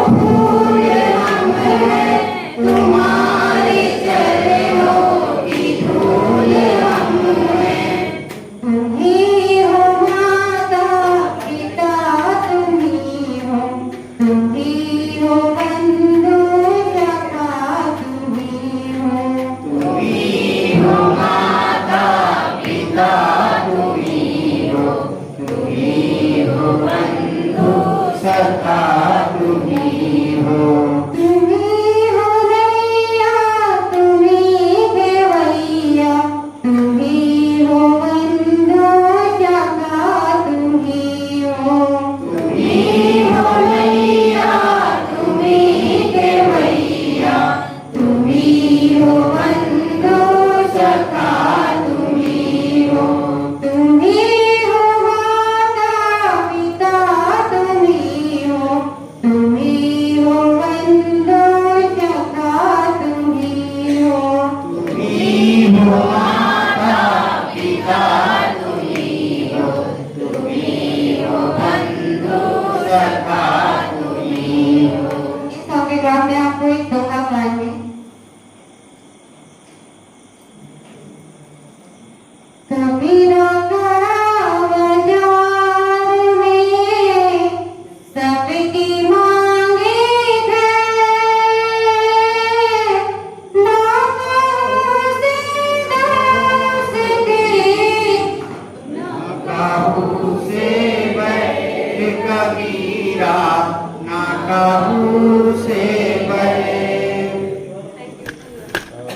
फूल हम हैं, तुम्हारे चरणों की धूल हम हैं। तुम ही हो माता पिता, तुम ही हो बंधु सखा, तुम ही हो माता पिता, तुम ही हो बंधु सखा, तुम ही हो। तुम ही हो नैया, तुम ही देवैया, तुम ही हो बंधु सखा, तुम ही हो। तुम ही हो नैया, तुम ही देवैया, तुम ही हो बंधु सखा, तुम ही हो। तुम ही हो माता पिता, तुम ही हो बंधु सखा, तुम ही हो। तुम ही हो माता पिता, तुम ही हो बंधु सखा, तुम ही हो। इस सौभाग्य में आपको एक दोहा गाएंगे। कबीरा का बाजार में सबकी मांगे थे, ना कहूँ से दास थे, न कहूँ से बैठ कबीरा, न कहूँ से